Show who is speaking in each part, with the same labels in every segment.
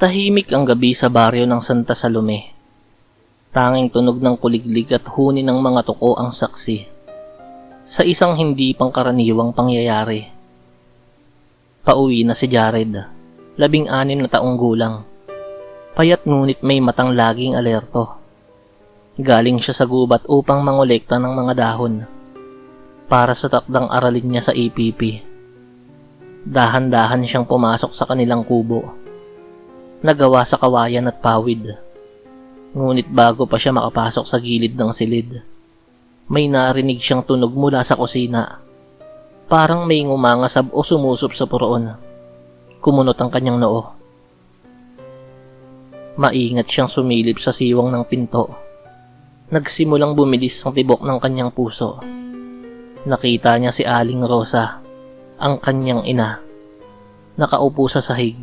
Speaker 1: Tahimik ang gabi sa baryo ng Santa Salome. Tanging tunog ng kuliglig at huni ng mga tuko ang saksi sa isang hindi pangkaraniwang pangyayari. Pauwi na si Jared, 16 na taong gulang. Payat ngunit may matang laging alerto. Galing siya sa gubat upang mangolekta ng mga dahon para sa takdang aralin niya sa EPP. Dahan-dahan siyang pumasok sa kanilang kubo, nagawa sa kawayan at pawid. Ngunit bago pa siya makapasok sa gilid ng silid, may narinig siyang tunog mula sa kusina. Parang may ngumangasab o sumusup sa puroon. Kumunot ang kanyang noo. Maingat siyang sumilip sa siwang ng pinto. Nagsimulang bumilis ang tibok ng kanyang puso. Nakita niya si Aling Rosa, ang kanyang ina. Nakaupo sa sahig.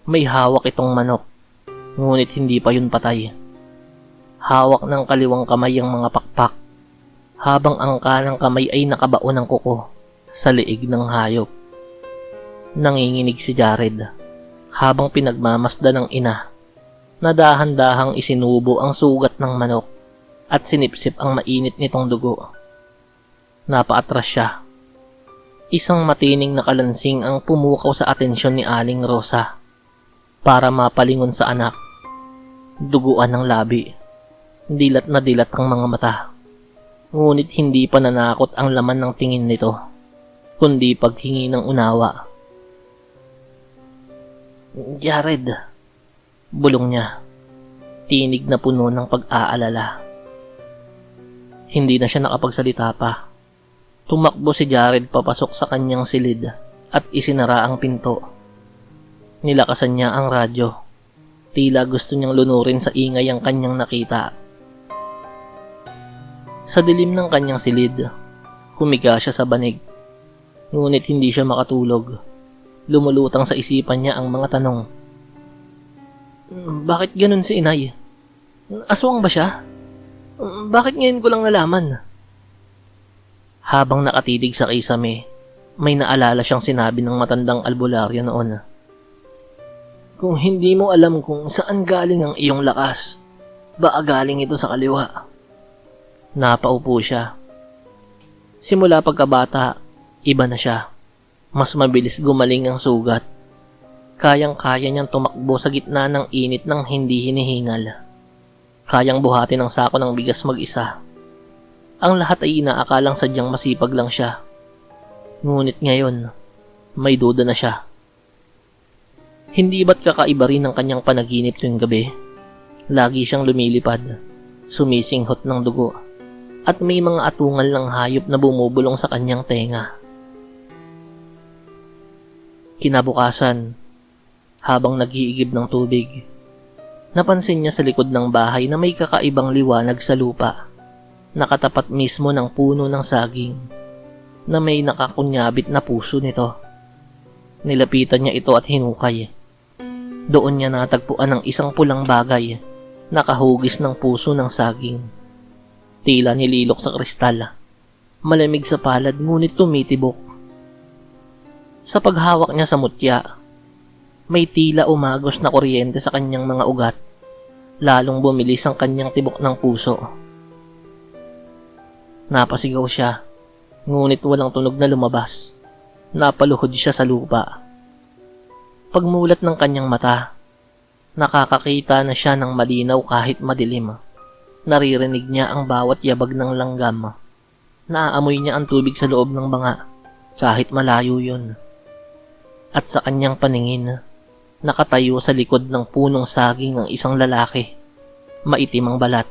Speaker 1: May hawak itong manok, ngunit hindi pa yun patay. Hawak ng kaliwang kamay ang mga pakpak, habang ang kanang kamay ay nakabaon ng kuko sa liig ng hayop. Nanginginig si Jared, habang pinagmamasdan ng ina, na dahan-dahang isinubo ang sugat ng manok at sinipsip ang mainit nitong dugo. Napaatras siya. Isang matining na kalansing ang pumukaw sa atensyon ni Aling Rosa para mapalingon sa anak. Duguan ng labi. Dilat na dilat ang mga mata. Ngunit hindi pa nanakot ang laman ng tingin nito, kundi paghingi ng unawa. Jared, bulong niya. Tinig na puno ng pag-aalala. Hindi na siya nakapagsalita pa. Tumakbo si Jared papasok sa kanyang silid at isinara ang pinto. Nilakasan niya ang radyo. Tila gusto niyang lunurin sa ingay ang kanyang nakita. Sa dilim ng kanyang silid, humiga siya sa banig. Ngunit hindi siya makatulog. Lumulutang sa isipan niya ang mga tanong. Bakit ganun si inay? Aswang ba siya? Bakit ngayon ko lang nalaman? Habang nakatitig sa kisame, may naalala siyang sinabi ng matandang albularyo noon. Kung hindi mo alam kung saan galing ang iyong lakas, baka galing ito sa kaliwa. Napaupo siya. Simula pagkabata, iba na siya. Mas mabilis gumaling ang sugat. Kayang-kaya niyang tumakbo sa gitna ng init ng hindi hinihingal. Kayang buhatin ang sako ng bigas mag-isa. Ang lahat ay inaakalang sadyang masipag lang siya. Ngunit ngayon, may duda na siya. Hindi ba't kakaiba rin ang kanyang panaginip tuwing gabi? Lagi siyang lumilipad, sumisinghot ng dugo, at may mga atungal ng hayop na bumubulong sa kanyang tenga. Kinabukasan, habang nag-iigib ng tubig, napansin niya sa likod ng bahay na may kakaibang liwanag sa lupa, nakatapat mismo ng puno ng saging, na may nakakunyabit na puso nito. Nilapitan niya ito at hinukay. Doon niya natagpuan ang isang pulang bagay, nakahugis ng puso ng saging. Tila nililok sa kristal, malamig sa palad ngunit tumitibok. Sa paghawak niya sa mutya, may tila umagos na kuryente sa kanyang mga ugat, lalong bumilis ang kanyang tibok ng puso. Napasigaw siya, ngunit walang tunog na lumabas. Napaluhod siya sa lupa. Pagmulat ng kanyang mata, nakakakita na siya ng malinaw kahit madilim. Naririnig niya ang bawat yabag ng langgam. Naaamoy niya ang tubig sa loob ng banga, kahit malayo yun. At sa kanyang paningin, nakatayo sa likod ng punong saging ang isang lalaki. Maitim ang balat,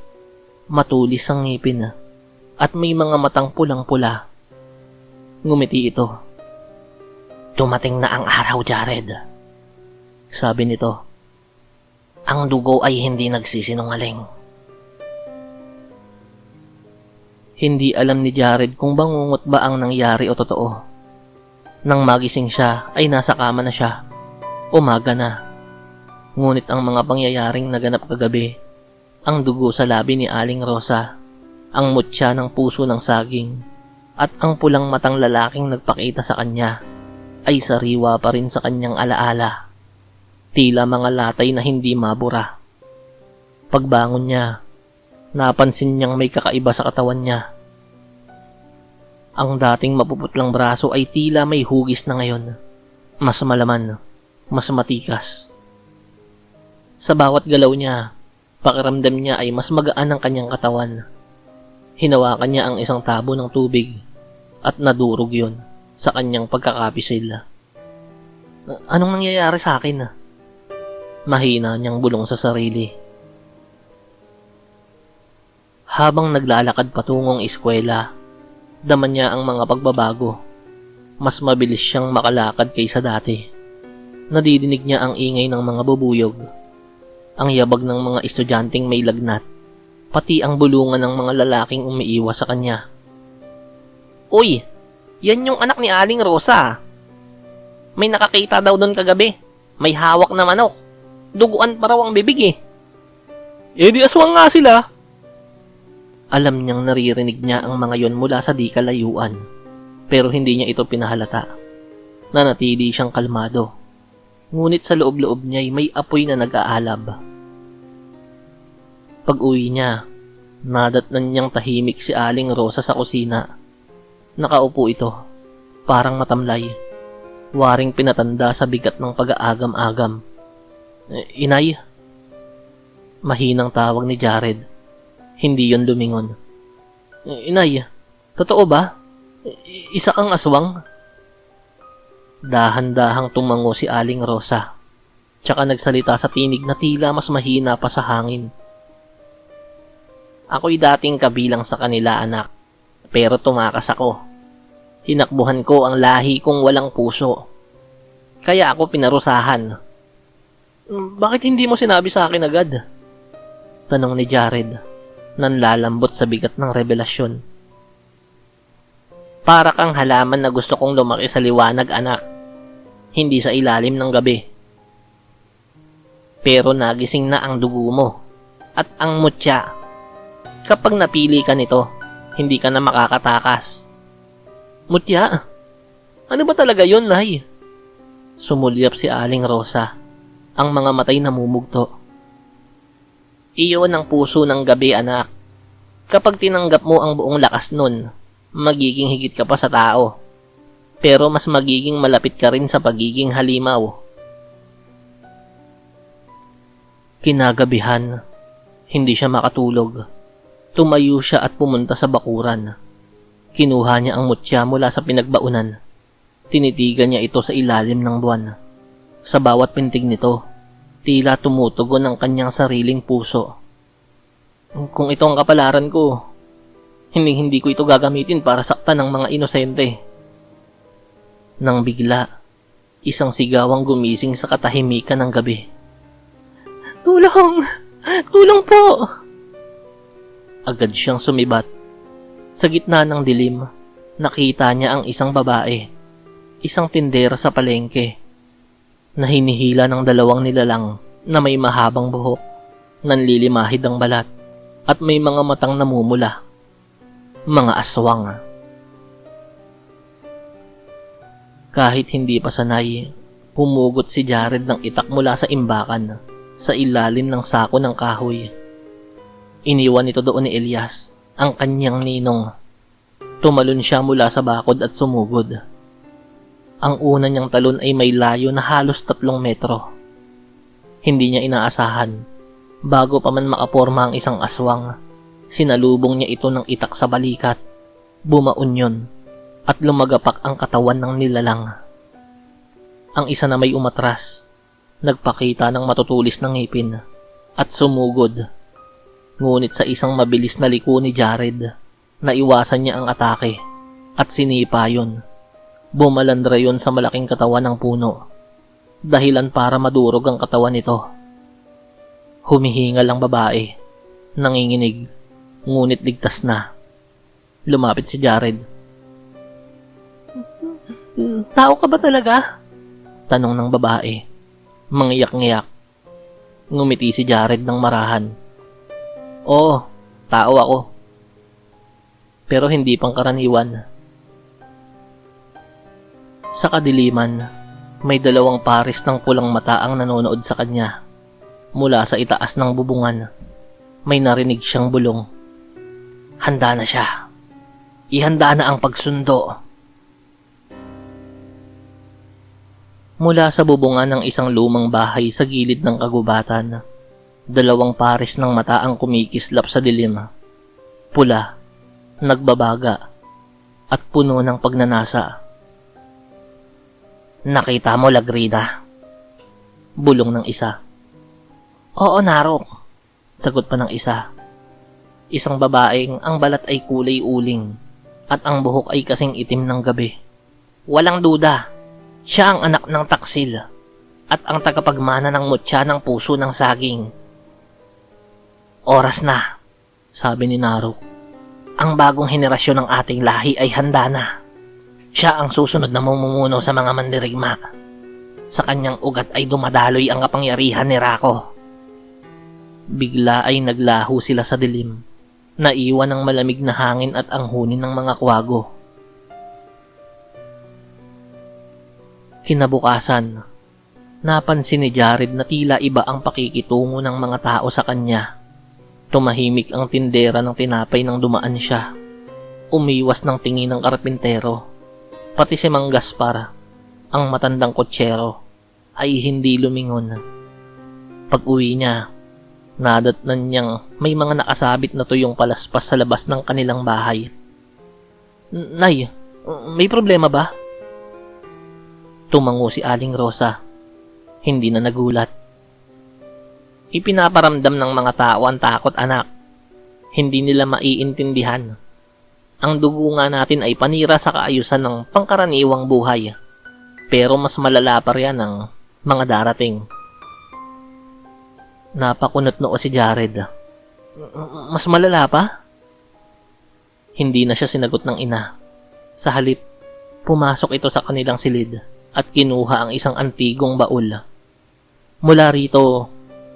Speaker 1: matulis ang ngipin, at may mga matang pulang-pula. Ngumiti ito. Dumating na ang araw, Jared. Sabi nito. Ang dugo ay hindi nagsisinungaling. Hindi alam ni Jared kung bangungot ba ang nangyari o totoo. Nang magising siya ay nasa kama na siya. Umaga na. Ngunit ang mga pangyayaring naganap kagabi, ang dugo sa labi ni Aling Rosa, ang mutya ng puso ng saging, at ang pulang matang lalaking nagpakita sa kanya ay sariwa pa rin sa kanyang alaala. tila mga latay na hindi mabura. Pagbangon niya, napansin niyang may kakaiba sa katawan niya. Ang dating mapuputlang braso ay tila may hugis na ngayon. Mas malaman, mas matikas. Sa bawat galaw niya, pakiramdam niya ay mas magaan ang kanyang katawan. Hinawakan niya ang isang tabo ng tubig at nadurog yon sa kanyang pagkakapisil. Anong nangyayari sa akin? Mahina niyang bulong sa sarili. Habang naglalakad patungong eskwela, daman niya ang mga pagbabago. Mas mabilis siyang makalakad kaysa dati. Nadidinig niya ang ingay ng mga bubuyog, ang yabag ng mga estudyanteng may lagnat, pati ang bulungan ng mga lalaking umiiwas sa kanya. Uy! Yan yung anak ni Aling Rosa. May nakakita daw doon kagabi. May hawak na manok. Duguan pa raw ang bibig eh. Di aswang nga sila. Alam niyang naririnig niya ang mga yon mula sa di kalayuan, pero hindi niya ito pinahalata. Nanatili siyang kalmado. Ngunit sa loob-loob niya ay may apoy na nag-aalab. Pag-uwi niya, nadatnan niyang tahimik si Aling Rosa sa kusina. Nakaupo ito, parang matamlay, waring pinatanda sa bigat ng pag-aagam-agam. Inay? Mahinang tawag ni Jared. Hindi yon lumingon. Inay, totoo ba? Isa kang aswang? Dahan-dahang tumango si Aling Rosa, tsaka nagsalita sa tinig na tila mas mahina pa sa hangin. Ako'y dating kabilang sa kanila, anak. Pero tumakas ako. Hinakbuhan ko ang lahi kong walang puso. Kaya ako pinarusahan. Bakit hindi mo sinabi sa akin agad? Tanong ni Jared, nanlalambot sa bigat ng revelasyon. Para kang halaman na gusto kong lumaki sa liwanag, anak. Hindi sa ilalim ng gabi. Pero nagising na ang dugo mo at ang mutya. Kapag napili ka nito, hindi ka na makakatakas. Mutya? Ano ba talaga yun, Nay? Sumulyap si Aling Rosa, ang mga matay namumugto. Iyon ang puso ng gabi, anak. Kapag tinanggap mo ang buong lakas nun, magiging higit ka pa sa tao. Pero mas magiging malapit ka rin sa pagiging halimaw. Kinagabihan, hindi siya makatulog. Tumayo siya at pumunta sa bakuran. Kinuha niya ang mutya mula sa pinagbaunan. Tinitigan niya ito sa ilalim ng buwan. Sa bawat pintig nito, tila tumutugon ang kanyang sariling puso. Kung ito ang kapalaran ko, hindi ko ito gagamitin para saktan ng mga inosente. Nang bigla, isang sigawang gumising sa katahimikan ng gabi. Tulong! Tulong po! Agad siyang sumibat. Sa gitna ng dilim, nakita niya ang isang babae, isang tindera sa palengke, na hinihila ng dalawang nilalang na may mahabang buhok, nanlilimahid ang balat, at may mga matang namumula. Mga aswang. Kahit hindi pa sanay, humugot si Jared ng itak mula sa imbakan, sa ilalim ng sako ng kahoy. Iniwan ito doon ni Elias, ang kanyang ninong. Tumalon siya mula sa bakod at sumugod. Ang una niyang talon ay may layo na halos 3 metro. Hindi niya inaasahan. Bago pa man makaporma ang isang aswang, sinalubong niya ito ng itak sa balikat. Bumaon yun, at lumagapak ang katawan ng nilalang. Ang isa na may umatras, nagpakita ng matutulis na ngipin, at sumugod. Ngunit sa isang mabilis na liko ni Jared, naiwasan niya ang atake at sinipa yun. Bumalandra yun sa malaking katawan ng puno, dahilan para madurog ang katawan nito. Humihingal ang babae, nanginginig, ngunit ligtas na. Lumapit si Jared. Tao ka ba talaga? Tanong ng babae. Mangiyak-ngiyak. Ngumiti si Jared ng marahan. Oo, tao ako. Pero hindi pangkaraniwan. Sa kadiliman, May 2 pares ng pulang mata ang nanonood sa kanya. Mula sa itaas ng bubungan, may narinig siyang bulong. Handa na siya. Ihanda na ang pagsundo. Mula sa bubungan ng isang lumang bahay sa gilid ng kagubatan, 2 pares ng mata ang kumikislap sa dilim. Pula, nagbabaga, at puno ng pagnanasa. Nakita mo, Lagrida? Bulong ng isa. Oo, Narok, sagot pa ng isa. Isang babaeng ang balat ay kulay uling at ang buhok ay kasing itim ng gabi. Walang duda, siya ang anak ng taksil at ang tagapagmana ng mutya ng puso ng saging. Oras na, sabi ni Narok. Ang bagong henerasyon ng ating lahi ay handa na. Siya ang susunod na mamumuno sa mga mandirigma. Sa kanyang ugat ay dumadaloy ang kapangyarihan ni Rako. Bigla ay naglaho sila sa dilim, naiwan ng malamig na hangin at ang hunin ng mga kwago. Kinabukasan, napansin ni Jared na tila iba ang pakikitungo ng mga tao sa kanya. Tumahimik ang tindera ng tinapay nang dumaan siya. Umiwas ng tingin ng karpintero. Pati si Mang Gaspar, ang matandang kotsero, ay hindi lumingon. Pag-uwi niya, nadatnan niyang may mga nakasabit na tuyong palaspas sa labas ng kanilang bahay. Nay, may problema ba? Tumango si Aling Rosa. Hindi na nagulat. Ipinaparamdam ng mga tao ang takot, anak. Hindi nila maiintindihan. Ang dugo nga natin ay panira sa kaayusan ng pangkaraniwang buhay. Pero mas malala pa riyan ang mga darating. Napakunot noo si Jared. Mas malala pa? Hindi na siya sinagot ng ina. Sa halip, pumasok ito sa kanilang silid at kinuha ang isang antigong baul. Mula rito,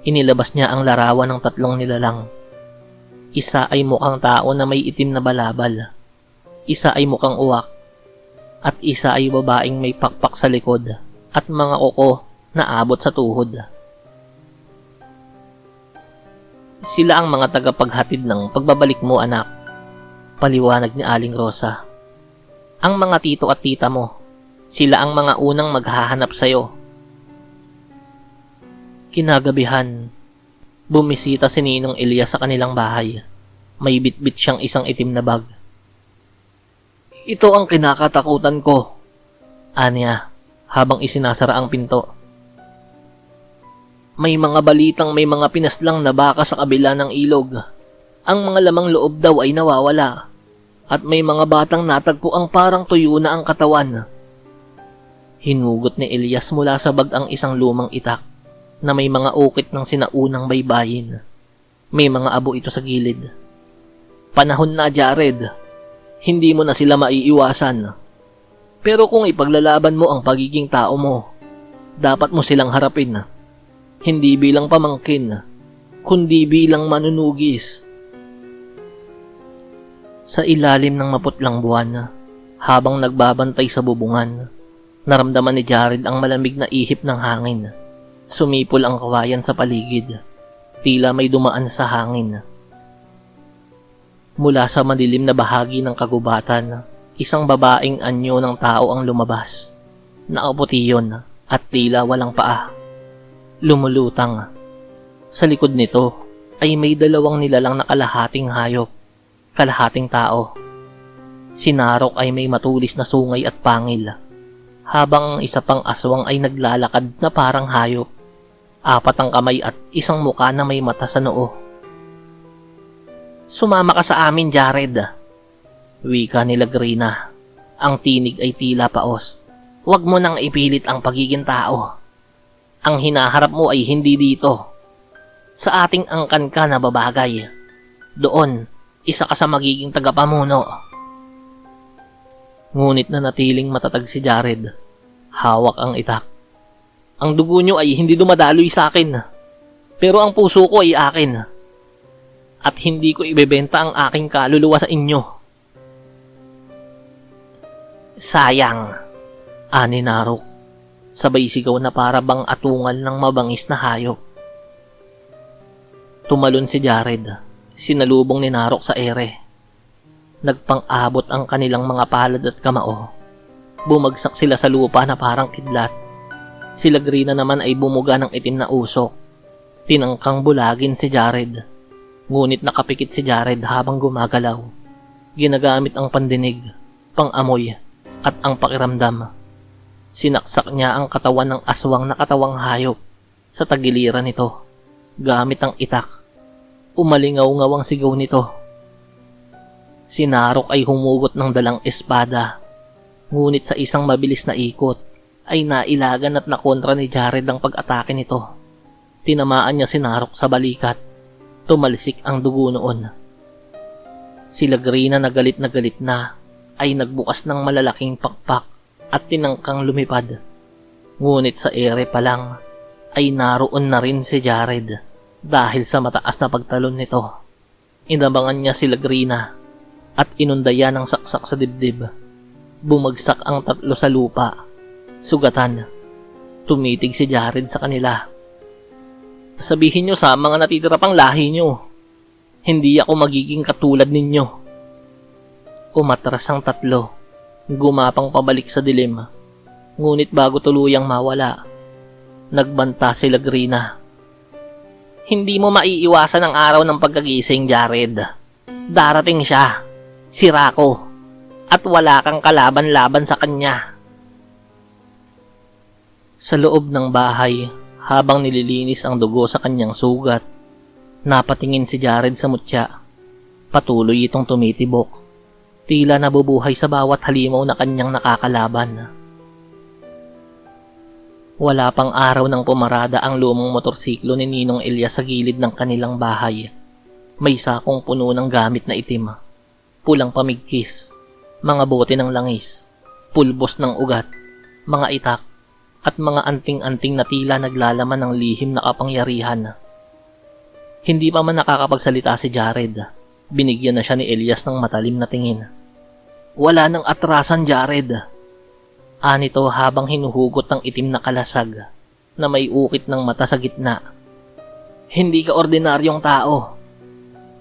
Speaker 1: inilabas niya ang larawan ng 3 nilalang. Isa ay mukhang tao na may itim na balabal. Isa ay mukhang uwak. At isa ay babaeng may pakpak sa likod at mga kuko na abot sa tuhod. Sila ang mga tagapaghatid ng pagbabalik mo, anak. Paliwanag ni Aling Rosa. Ang mga tito at tita mo, sila ang mga unang maghahanap sa'yo. Kinagabihan, bumisita si Ninong Elias sa kanilang bahay. May bitbit siyang isang itim na bag. Ito ang kinakatakutan ko, aniya, habang isinasara ang pinto. May mga balitang may mga pinaslang na baka sa kabila ng ilog. Ang mga lamang loob daw ay nawawala. At may mga batang natagpo ang parang tuyo na ang katawan. Hinugot ni Elias mula sa bag ang isang lumang itak na may mga ukit ng sinaunang baybayin. May mga abo ito sa gilid. Panahon na, Jared. Hindi mo na sila maiiwasan. Pero kung ipaglalaban mo ang pagiging tao mo, dapat mo silang harapin. Hindi bilang pamangkin, kundi bilang manunugis. Sa ilalim ng maputlang buwan, habang nagbabantay sa bubungan, naramdaman ni Jared ang malamig na ihip ng hangin. Sumipol ang kawayan sa paligid. Tila may dumaan sa hangin. Mula sa madilim na bahagi ng kagubatan, isang babaeng anyo ng tao ang lumabas. Nakaputi yun at tila walang paa. Lumulutang. Sa likod nito ay may 2 nilalang na kalahating hayop, kalahating tao. Si Narok ay may matulis na sungay at pangil, habang ang isa pang aswang ay naglalakad na parang hayop. 4 ang kamay at isang muka na may mata sa noo. Sumama ka sa amin, Jared. Wika ni Lagrina. Ang tinig ay tila paos. Huwag mo nang ipilit ang pagiging tao. Ang hinaharap mo ay hindi dito. Sa ating angkan ka na babagay. Doon, isa ka sa magiging tagapamuno. Ngunit na natiling matatag si Jared. Hawak ang itak. Ang dugo nyo ay hindi dumadaloy sa akin. Pero ang puso ko ay akin. At hindi ko ibebenta ang aking kaluluwa sa inyo. Sayang, ani Narok. Sabay sigaw na para bang atungal ng mabangis na hayop. Tumalon si Jared, sinalubong ni Narok sa ere. Nagpang-abot ang kanilang mga palad at kamao. Bumagsak sila sa lupa na parang kidlat. Si Lagrina naman ay bumuga ng itim na usok. Tinangkang bulagin si Jared. Ngunit nakapikit si Jared habang gumagalaw. Ginagamit ang pandinig, pang-amoy, at ang pakiramdam. Sinaksak niya ang katawan ng aswang na katawang hayop sa tagiliran nito, gamit ang itak. Umalingaw-ngaw ang sigaw nito. Si Narok ay humugot ng dalang espada. Ngunit sa isang mabilis na ikot, ay nailagan at nakontra ni Jared ang pag-atake nito. Tinamaan niya si Narok sa balikat. Tumalsik ang dugo noon. Si Lagrina na galit na ay nagbukas ng malalaking pakpak at tinangkang lumipad. Ngunit sa ere pa lang ay naroon na rin si Jared dahil sa mataas na pagtalon nito. Inabangan niya si Lagrina at inundaya ng saksak sa dibdib. Bumagsak ang tatlo sa lupa. Sugatan. Tumitig si Jared sa kanila. Sabihin nyo sa mga natitira pang lahi nyo, hindi ako magiging katulad ninyo. Umatras ang tatlo. Gumapang pabalik sa dilim. Ngunit bago tuluyang mawala, nagbanta si Lagrina. Hindi mo maiiwasan ang araw ng pagkagising, Jared. Darating siya, si Rako, at wala kang kalaban-laban sa kanya. Sa loob ng bahay, habang nililinis ang dugo sa kanyang sugat, napatingin si Jared sa mutya. Patuloy itong tumitibok. Tila nabubuhay sa bawat halimaw na kanyang nakakalaban. Wala pang araw nang pumarada ang lumang motorsiklo ni Ninong Elias sa gilid ng kanilang bahay. May sakong puno ng gamit na itim, pulang pamigkis, mga bote ng langis, pulbos ng ugat, mga itak, at mga anting-anting na tila naglalaman ng lihim na kapangyarihan. Hindi pa man nakakapagsalita si Jared, binigyan na siya ni Elias ng matalim na tingin. Wala nang atrasan, Jared. Anito habang hinuhugot ng itim na kalasag na may ukit ng mata sa gitna. Hindi ka ordinaryong tao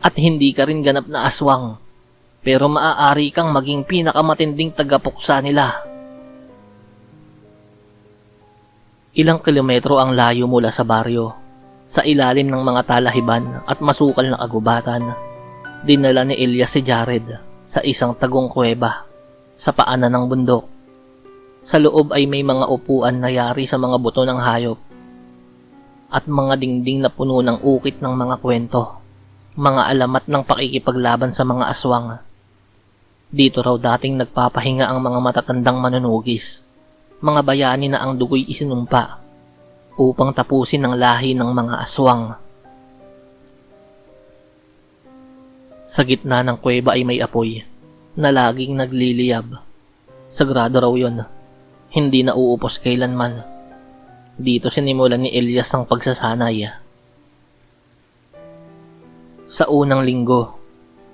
Speaker 1: at hindi ka rin ganap na aswang, pero maaari kang maging pinakamatinding tagapuksa nila. Ilang kilometro ang layo mula sa baryo, sa ilalim ng mga talahiban at masukal na kagubatan. Dinala ni Elias si Jared sa isang tagong kuweba sa paanan ng bundok. Sa loob ay may mga upuan na yari sa mga buto ng hayop at mga dingding na puno ng ukit ng mga kwento, mga alamat ng pakikipaglaban sa mga aswang. Dito raw dating nagpapahinga ang mga matatandang manunugis, mga bayani na ang dugo'y isinumpa upang tapusin ang lahi ng mga aswang. Sa gitna ng kuweba ay may apoy na laging nagliliyab. Sagrado raw yun, hindi na uupos kailanman. Dito sinimulan ni Elias ang pagsasanay. Sa unang linggo,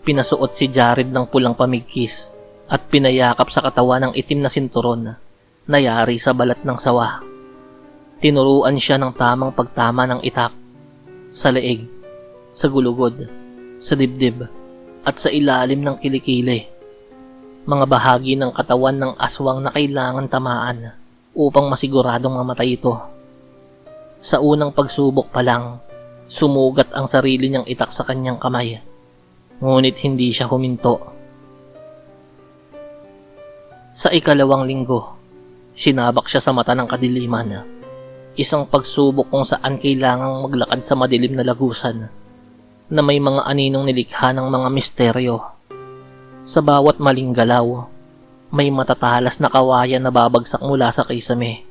Speaker 1: pinasuot si Jared ng pulang pamigkis at pinayakap sa katawan ng itim na sinturon na yari sa balat ng sawa. Tinuruan siya ng tamang pagtama ng itak, sa leeg, sa gulugod, sa dibdib, at sa ilalim ng kilikili. Mga bahagi ng katawan ng aswang na kailangan tamaan upang masiguradong mamatay ito. Sa unang pagsubok pa lang, sumugat ang sarili niyang itak sa kanyang kamay. Ngunit hindi siya huminto. Sa ikalawang linggo, sinabak siya sa mata ng kadiliman. Isang pagsubok kung saan kailangang maglakad sa madilim na lagusan na may mga aninong nilikha ng mga misteryo. Sa bawat maling galaw, may matatalas na kawayan na babagsak mula sa kisame.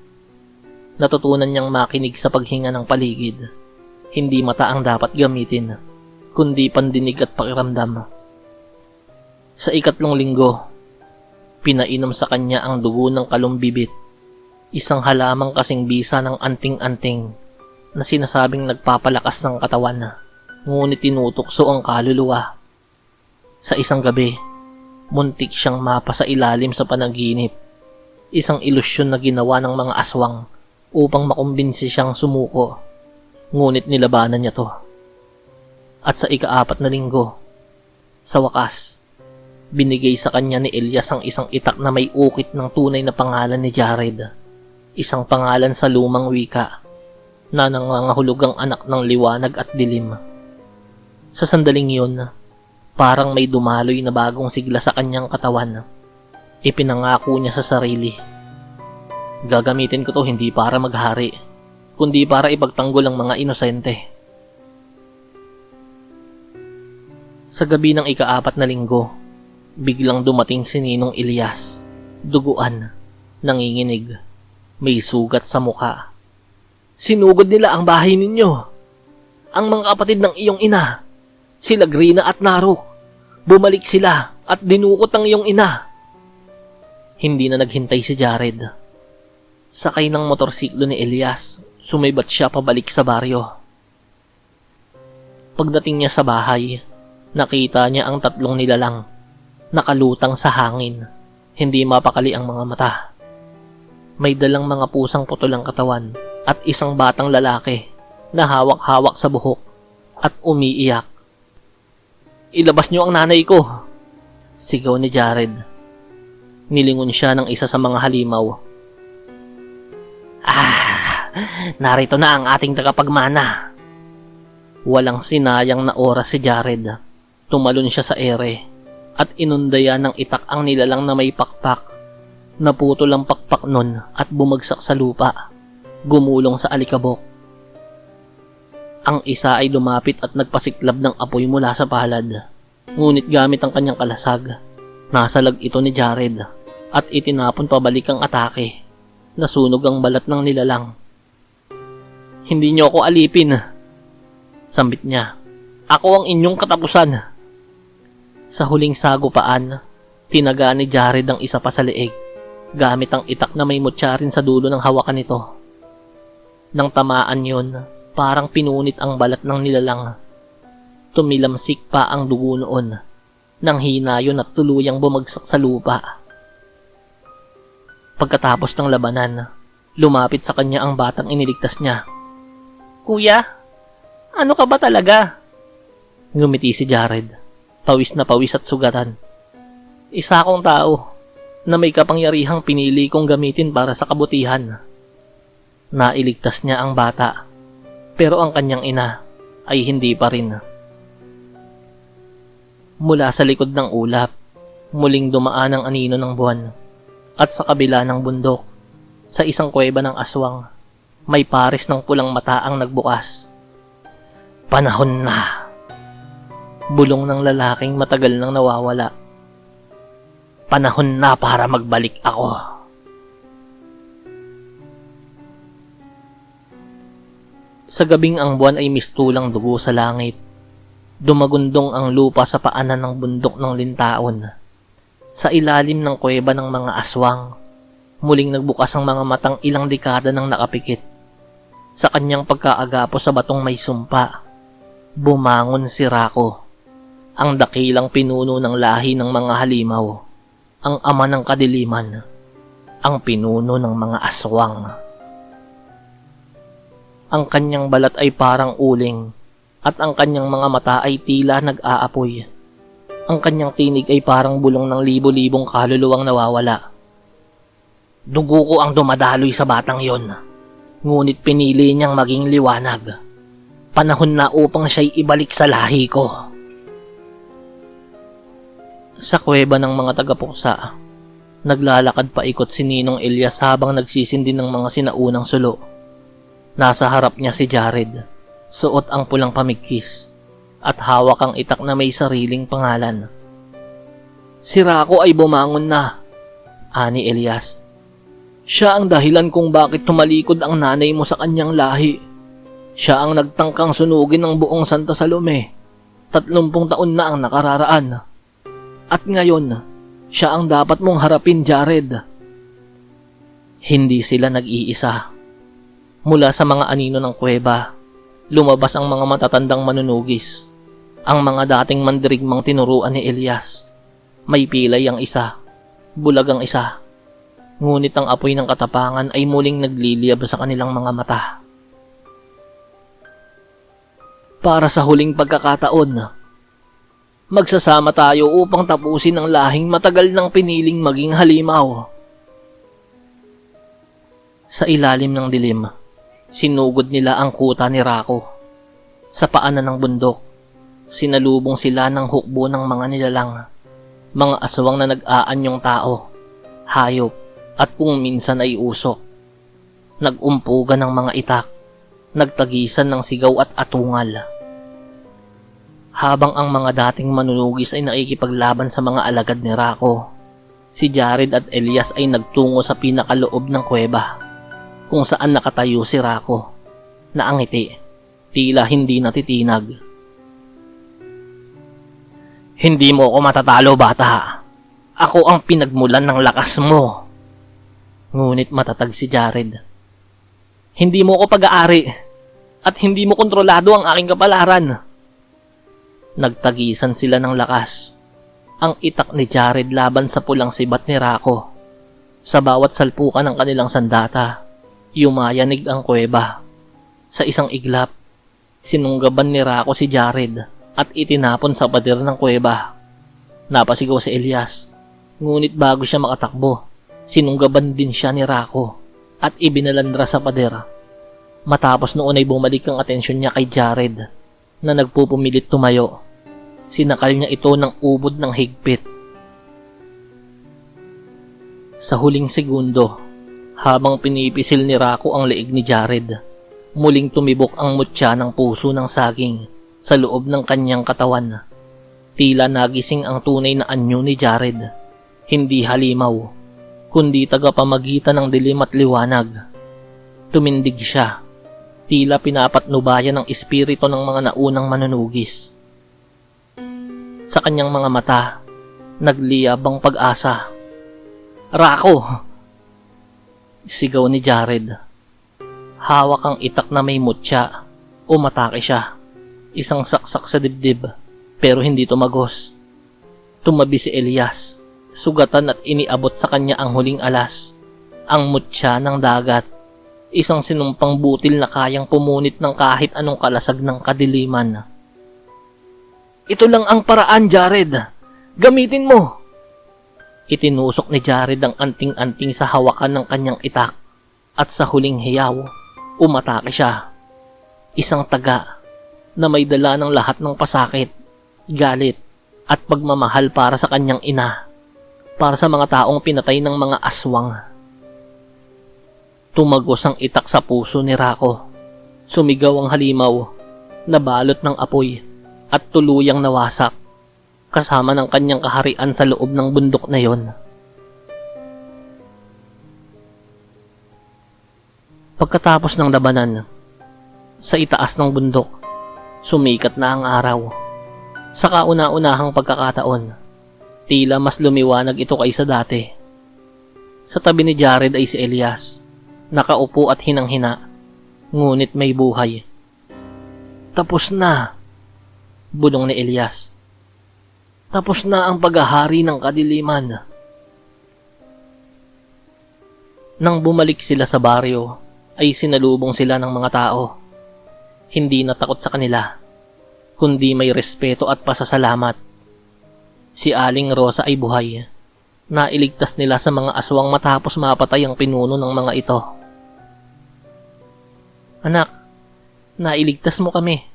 Speaker 1: Natutunan niyang makinig sa paghinga ng paligid. Hindi mata ang dapat gamitin, kundi pandinig at pakiramdam. Sa ikatlong linggo, pinainom sa kanya ang dugo ng kalumbibit, isang halamang kasing bisa ng anting-anting na sinasabing nagpapalakas ng katawan, ngunit tinutukso ang kaluluwa. Sa isang gabi, muntik siyang mapa sa ilalim sa panaginip, isang ilusyon na ginawa ng mga aswang upang makumbinsi siyang sumuko. Ngunit nilabanan niya to. At sa ika-4 na linggo, sa wakas, binigay sa kanya ni Elias ang isang itak na may ukit ng tunay na pangalan ni Jared. Isang pangalan sa lumang wika na nangangahulugang anak ng liwanag at dilim. Sa sandaling yun, parang may dumaloy na bagong sigla sa kanyang katawan. Ipinangako niya sa sarili. Gagamitin ko to hindi para maghari, kundi para ipagtanggol ang mga inosente. Sa gabi ng ika-4 na linggo, biglang dumating si Ninong Elias, duguan, nanginginig, may sugat sa muka. Sinugod nila ang bahay ninyo. Ang mga kapatid ng iyong ina, sila Grina at Naruk, bumalik sila at dinukot ang iyong ina. Hindi na naghintay si Jared. Sakay ng motorsiklo ni Elias, sumibat siya pabalik sa baryo. Pagdating niya sa bahay, nakita niya ang 3 nilalang, nakalutang sa hangin, hindi mapakali ang mga mata. May dalang mga pusang putol ang katawan at isang batang lalaki na hawak-hawak sa buhok at umiiyak. Ilabas niyo ang nanay ko, sigaw ni Jared. Nilingon siya ng isa sa mga halimaw. Narito na ang ating tagapagmana. Walang sinayang na oras si Jared. Tumalon siya sa ere at inundaya ng itak ang nilalang na may pakpak. Naputol ang pakpak nun at bumagsak sa lupa, gumulong sa alikabok. Ang isa ay lumapit at nagpasiklab ng apoy mula sa palad. Ngunit gamit ang kanyang kalasag, nasalag ito ni Jared at itinapon pabalik ang atake. Nasunog ang balat ng nilalang. Hindi niyo ako alipin, sambit niya. Ako ang inyong katapusan. Sa huling sagupaan, tinaga ni Jared ang isa pa sa leeg, gamit ang itak na may mutya rin sa dulo ng hawakan nito. Nang tamaan yon, parang pinunit ang balat ng nilalang. Tumilamsik pa ang dugo noon, nang hinayon at tuluyang bumagsak sa lupa. Pagkatapos ng labanan, lumapit sa kanya ang batang iniligtas niya. Kuya, ano ka ba talaga? Ngumiti si Jared, pawis na pawis at sugatan. Isa akong tao na may kapangyarihang pinili kong gamitin para sa kabutihan. Nailigtas niya ang bata, pero ang kanyang ina ay hindi pa rin. Mula sa likod ng ulap, muling dumaan ang anino ng buwan. At sa kabila ng bundok, sa isang kuweba ng aswang, may pares ng pulang mata ang nagbukas. Panahon na! Bulong ng lalaking matagal nang nawawala. Panahon na para magbalik ako. Sa gabing ang buwan ay mistulang dugo sa langit, dumagundong ang lupa sa paanan ng bundok ng lintaon. Sa ilalim ng kuweba ng mga aswang, muling nagbukas ang mga matang ilang dekada nang nakapikit. Sa kanyang pagkaagapo sa batong may sumpa, bumangon si Rako, ang dakilang pinuno ng lahi ng mga halimaw, ang ama ng kadiliman, ang pinuno ng mga aswang. Ang kanyang balat ay parang uling, at ang kanyang mga mata ay tila nag-aapoy. Ang kanyang tinig ay parang bulong ng libo-libong kaluluwang nawawala. Dugo ko ang dumadaloy sa batang yon, ngunit pinili niyang maging liwanag. Panahon na upang siya'y ibalik sa lahi ko. Sa kuweba ng mga tagapuksa, naglalakad paikot si Ninong Elias habang nagsisindi ng mga sinaunang sulo. Nasa harap niya si Jared, suot ang pulang pamigkis, at hawak ang itak na may sariling pangalan. Si Rako ay bumangon na, ani Elias. Siya ang dahilan kung bakit tumalikod ang nanay mo sa kanyang lahi. Siya ang nagtangkang sunugin ng buong Santa Salome. 30 taon na ang nakararaan. At ngayon, siya ang dapat mong harapin, Jared. Hindi sila nag-iisa. Mula sa mga anino ng kuweba, lumabas ang mga matatandang manunugis. Ang mga dating mandirigmang tinuruan ni Elias. May pilay ang isa, bulag ang isa. Ngunit ang apoy ng katapangan ay muling nagliliyab sa kanilang mga mata. Para sa huling pagkakataon, magsasama tayo upang tapusin ang lahing matagal nang piniling maging halimaw. Sa ilalim ng dilim, sinugod nila ang kuta ni Rako. Sa paanan ng bundok, sinalubong sila ng hukbo ng mga nilalang, mga aswang na nag-aanyong tao, hayop, at kung minsan ay usok. Nag-umpugan ng mga itak, nagtagisan ng sigaw at atungal. Habang ang mga dating manunugis ay nakikipaglaban sa mga alagad ni Rako, si Jared at Elias ay nagtungo sa pinakaloob ng kuweba, kung saan nakatayo si Rako, naangiti, tila hindi natitinag. Hindi mo ako matatalo, bata. Ako ang pinagmulan ng lakas mo. Ngunit matatag si Jared. Hindi mo ako pag-aari at hindi mo kontrolado ang aking kapalaran. Nagtagisan sila ng lakas. Ang itak ni Jared laban sa pulang sibat ni Rako. Sa bawat salpukan ng kanilang sandata, yumayanig ang kuweba. Sa isang iglap, sinunggaban ni Rako si Jared at itinapon sa pader ng kuweba. Napasigaw si Elias, ngunit bago siya makatakbo, sinunggaban din siya ni Rako at ibinalandra sa pader. Matapos noon ay bumalik ang atensyon niya kay Jared na nagpupumilit tumayo. Sinakal niya ito ng ubod ng higpit. Sa huling segundo, habang pinipisil ni Rako ang leeg ni Jared, muling tumibok ang mutya ng puso ng saging sa loob ng kanyang katawan. Tila nagising ang tunay na anyo ni Jared. Hindi halimaw, kundi tagapamagitan ng dilim at liwanag. Tumindig siya, tila pinapatnubayan ng espiritu ng mga naunang manunugis. Sa kanyang mga mata, nagliyab ang pag-asa. Rako! Sigaw ni Jared. Hawak ang itak na may mutya. Umatake siya. Isang saksak sa dibdib, pero hindi tumagos. Tumabi si Elias. Sugatan at iniabot sa kanya ang huling alas. Ang mutya ng dagat. Isang sinumpang butil na kayang pumunit ng kahit anong kalasag ng kadiliman. Ito lang ang paraan, Jared. Gamitin mo. Itinusok ni Jared ang anting-anting sa hawakan ng kanyang itak. At sa huling hiyaw, umatake siya. Isang taga na may dala ng lahat ng pasakit, galit, at pagmamahal para sa kanyang ina. Para sa mga taong pinatay ng mga aswang. Tumagos ang itak sa puso ni Rako. Sumigaw ang halimaw, nabalot ng apoy, at tuluyang nawasak, kasama ng kanyang kaharian sa loob ng bundok na yon. Pagkatapos ng labanan, sa itaas ng bundok, sumikat na ang araw. Sa kauna-unahang pagkakataon, tila mas lumiwanag ito kaysa dati. Sa tabi ni Jared ay si Elias, nakaupo at hinang-hina, ngunit may buhay. Tapos na, bulong ni Elias. Tapos na ang paghahari ng kadiliman. Nang bumalik sila sa baryo, ay sinalubong sila ng mga tao. Hindi natakot sa kanila, kundi may respeto at pasasalamat. Si Aling Rosa ay buhay. Nailigtas nila sa mga aswang matapos mapatay ang pinuno ng mga ito. Anak, nailigtas mo kami.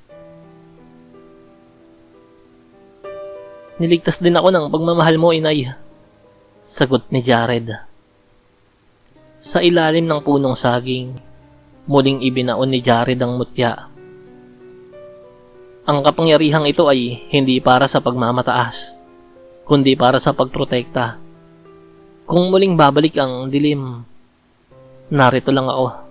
Speaker 1: Niligtas din ako ng pagmamahal mo, inay. Sagot ni Jared. Sa ilalim ng punong saging, muling ibinaon ni Jared ang mutya. Ang kapangyarihang ito ay hindi para sa pagmamataas, kundi para sa pagprotekta. Kung muling babalik ang dilim, narito lang ako.